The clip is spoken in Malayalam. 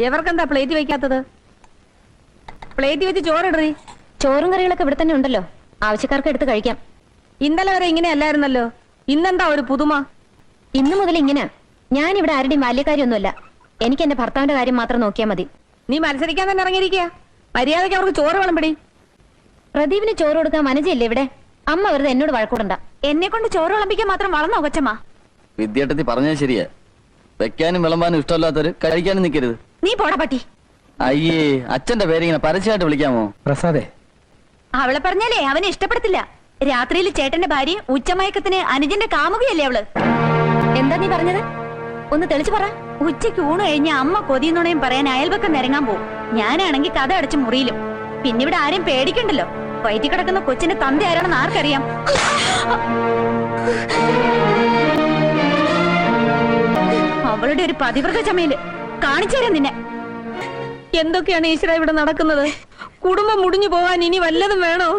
എവർക്കെന്താ പ്ലേറ്റ് വെക്കാത്തത്? പ്ലേറ്റ് വെച്ച് ചോറിടറി. ചോറും കറികളൊക്കെ ഇവിടെ തന്നെ ഉണ്ടല്ലോ, ആവശ്യക്കാർക്ക് എടുത്ത് കഴിക്കാം. ഇന്നലെ വരെ ഇങ്ങനെ അല്ലായിരുന്നല്ലോ, ഇന്നെന്താ ഒരു പുതുമ? ഇന്നു മുതൽ ഇങ്ങനെ. ഞാൻ ഇവിടെ ആരുടെയും ബാല്യക്കാരിയൊന്നുമല്ല. എനിക്ക് എന്റെ ഭർത്താവിന്റെ കാര്യം മാത്രം നോക്കിയാൽ മതി. നീ മത്സരിക്കാൻ തന്നെ ഇറങ്ങിയിരിക്കുക. മര്യാദയ്ക്ക് അവർക്ക് ചോറ് വിളമ്പടി. പ്രദീപിന് ചോറ് കൊടുക്കാൻ മനസ്സില്ലേ ഇവിടെ? അമ്മ വെറുതെ എന്നോട് വഴക്കൂടണ്ട. എന്നെ കൊണ്ട് ചോറ് വിളമ്പിക്കാൻ മാത്രം വളർന്നോ കൊച്ചമ്മ? വിദ്യാർത്ഥി പറഞ്ഞത് ശരിയാ. വെക്കാനും വിളമ്പാനും ഇഷ്ടമല്ലാത്തവര് കഴിക്കാനും നിൽക്കരുത്. നീ പോടാ പട്ടി. അയ്യേ, അച്ഛന്റെ പേരിങ്ങനെ പരസ്യമായിട്ട് വിളിക്കാമോ? പ്രസാദേ, അവളെ പറഞ്ഞാലേ അവനെ ഇഷ്ടപ്പെടത്തില്ല. രാത്രിയിൽ ചേട്ടന്റെ ഭാര്യ ഉച്ചമയക്കത്തിന് അനുജന്റെ കാമുകയല്ലേ അവള്. എന്താ നീ പറഞ്ഞത്? ഒന്ന് തെളിച്ചു പറ. ഉച്ചയ്ക്ക് ഊണ് കഴിഞ്ഞ അമ്മ കൊതിയുന്നുണയും പറയാൻ അയൽവക്കം നിരങ്ങാൻ പോവും. ഞാനാണെങ്കിൽ കഥ അടച്ച് മുറിയിലും. പിന്നെ ഇവിടെ ആരും പേടിക്കണ്ടല്ലോ. വയറ്റി കിടക്കുന്ന കൊച്ചിന്റെ തന്ത ആരാണെന്ന് ആർക്കറിയാം? അവളുടെ ഒരു പതിവ്രത ചമയില് കാണിച്ചു തരാം നിന്നെ. എന്തൊക്കെയാണ് ഈശ്വര ഇവിടെ നടക്കുന്നത്? കുടുംബം മുടിഞ്ഞു പോവാൻ ഇനി വല്ലതും വേണോ?